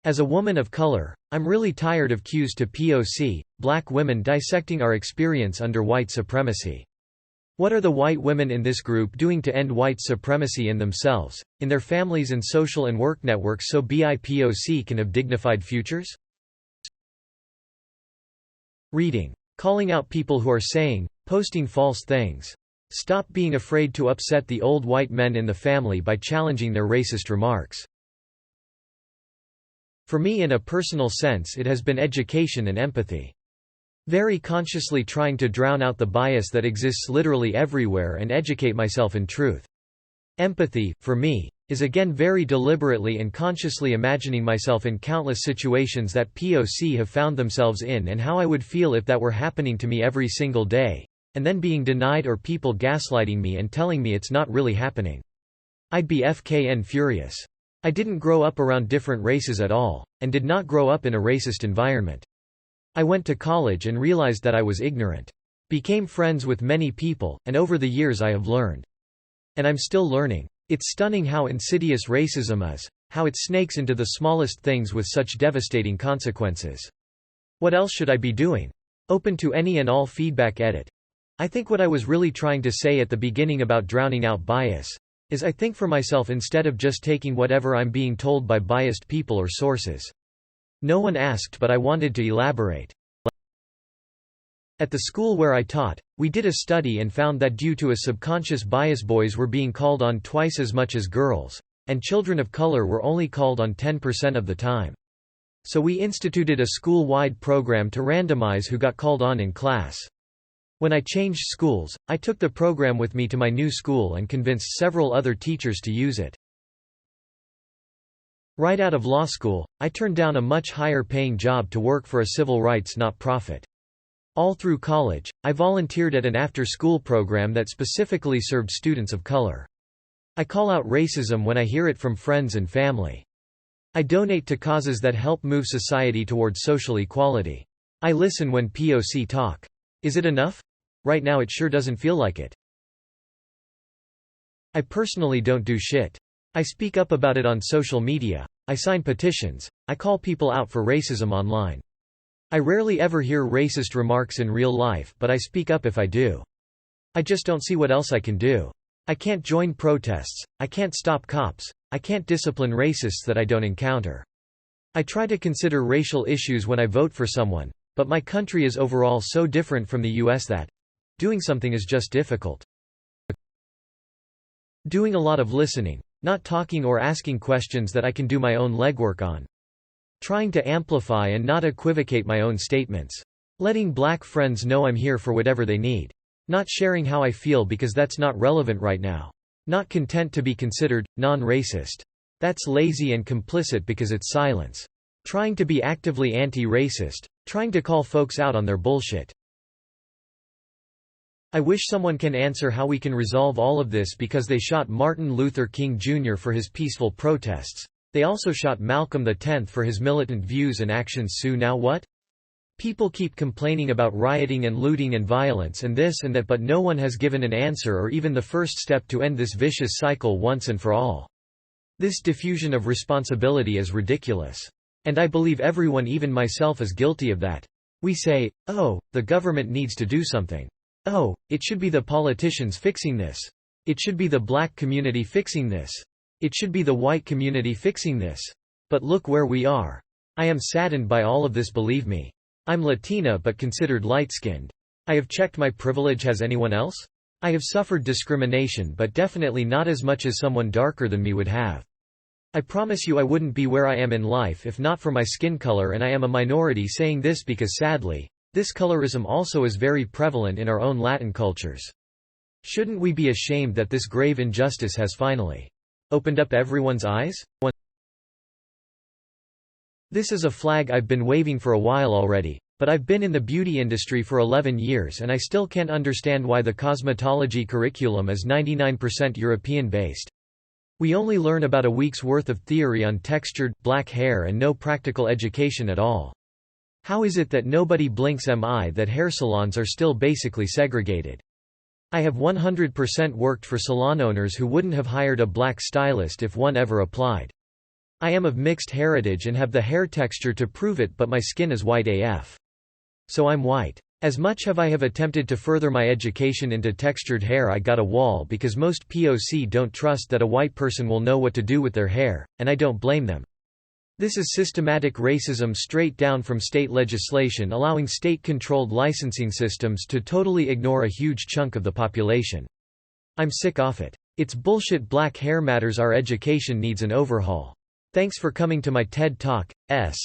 As a woman of color, I'm really tired of cues to POC, black women dissecting our experience under white supremacy. What are the white women in this group doing to end white supremacy in themselves, in their families and social and work networks so BIPOC can have dignified futures? Reading. Calling out people who are saying, posting false things. Stop being afraid to upset the old white men in the family by challenging their racist remarks. For me, in a personal sense, it has been education and empathy. Very consciously trying to drown out the bias that exists literally everywhere and educate myself in truth. Empathy, for me, is again very deliberately and consciously imagining myself in countless situations that POC have found themselves in and how I would feel if that were happening to me every single day, and then being denied or people gaslighting me and telling me it's not really happening. I'd be FKN furious. I didn't grow up around different races at all, and did not grow up in a racist environment. I went to college and realized that I was ignorant. Became friends with many people, and over the years I have learned. And I'm still learning. It's stunning how insidious racism is, how it snakes into the smallest things with such devastating consequences. What else should I be doing? Open to any and all feedback. Edit. I think what I was really trying to say at the beginning about drowning out bias is I think for myself instead of just taking whatever I'm being told by biased people or sources. No one asked, but I wanted to elaborate. At the school where I taught, we did a study and found that due to a subconscious bias, boys were being called on twice as much as girls, and children of color were only called on 10% of the time. So we instituted a school-wide program to randomize who got called on in class. When I changed schools, I took the program with me to my new school and convinced several other teachers to use it. Right out of law school, I turned down a much higher-paying job to work for a civil rights not-profit. All through college, I volunteered at an after-school program that specifically served students of color. I call out racism when I hear it from friends and family. I donate to causes that help move society towards social equality. I listen when POC talk. Is it enough? Right now it sure doesn't feel like it. I personally don't do shit. I speak up about it on social media. I sign petitions. I call people out for racism online. I rarely ever hear racist remarks in real life, but I speak up if I do. I just don't see what else I can do. I can't join protests. I can't stop cops. I can't discipline racists that I don't encounter. I try to consider racial issues when I vote for someone, but my country is overall so different from the US that doing something is just difficult. Doing a lot of listening, not talking or asking questions that I can do my own legwork on. Trying to amplify and not equivocate my own statements. Letting black friends know I'm here for whatever they need. Not sharing how I feel because that's not relevant right now. Not content to be considered non-racist. That's lazy and complicit because it's silence. Trying to be actively anti-racist. Trying to call folks out on their bullshit. I wish someone can answer how we can resolve all of this because they shot Martin Luther King Jr. for his peaceful protests. They also shot Malcolm X for his militant views and actions. So now what? People keep complaining about rioting and looting and violence and this and that, but no one has given an answer or even the first step to end this vicious cycle once and for all. This diffusion of responsibility is ridiculous. And I believe everyone, even myself, is guilty of that. We say, oh, the government needs to do something. Oh, it should be the politicians fixing this. It should be the black community fixing this. It should be the white community fixing this. But look where we are. I am saddened by all of this, believe me. I'm Latina but considered light-skinned. I have checked my privilege. Has anyone else? I have suffered discrimination, but definitely not as much as someone darker than me would have. I promise you I wouldn't be where I am in life if not for my skin color, and I am a minority saying this because sadly, this colorism also is very prevalent in our own Latin cultures. Shouldn't we be ashamed that this grave injustice has finally opened up everyone's eyes? This is a flag I've been waving for a while already, but I've been in the beauty industry for 11 years and I still can't understand why the cosmetology curriculum is 99% European-based. We only learn about a week's worth of theory on textured, black hair and no practical education at all. How is it that nobody blinks an eye that hair salons are still basically segregated? I have 100% worked for salon owners who wouldn't have hired a black stylist if one ever applied. I am of mixed heritage and have the hair texture to prove it, but my skin is white AF. So I'm white. As much have I have attempted to further my education into textured hair, I got a wall because most POC don't trust that a white person will know what to do with their hair, and I don't blame them. This is systematic racism straight down from state legislation allowing state-controlled licensing systems to totally ignore a huge chunk of the population. I'm sick of it. It's bullshit. Black hair matters. Our education needs an overhaul. Thanks for coming to my TED Talk, S.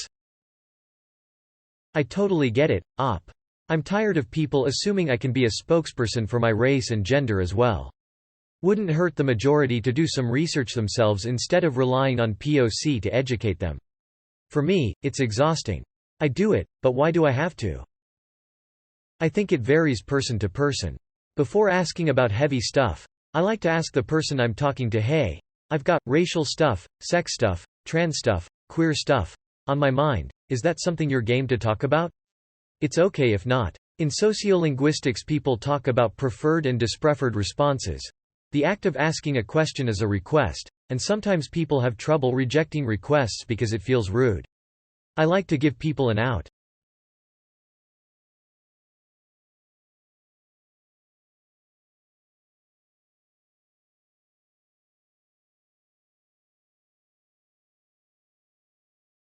I totally get it, Op. I'm tired of people assuming I can be a spokesperson for my race and gender as well. Wouldn't hurt the majority to do some research themselves instead of relying on POC to educate them. For me, it's exhausting. I do it, but why do I have to? I think it varies person to person. Before asking about heavy stuff, I like to ask the person I'm talking to, hey, I've got racial stuff, sex stuff, trans stuff, queer stuff on my mind. Is that something you're game to talk about? It's okay if not. In sociolinguistics, people talk about preferred and dispreferred responses. The act of asking a question is a request, and sometimes people have trouble rejecting requests because it feels rude. I like to give people an out.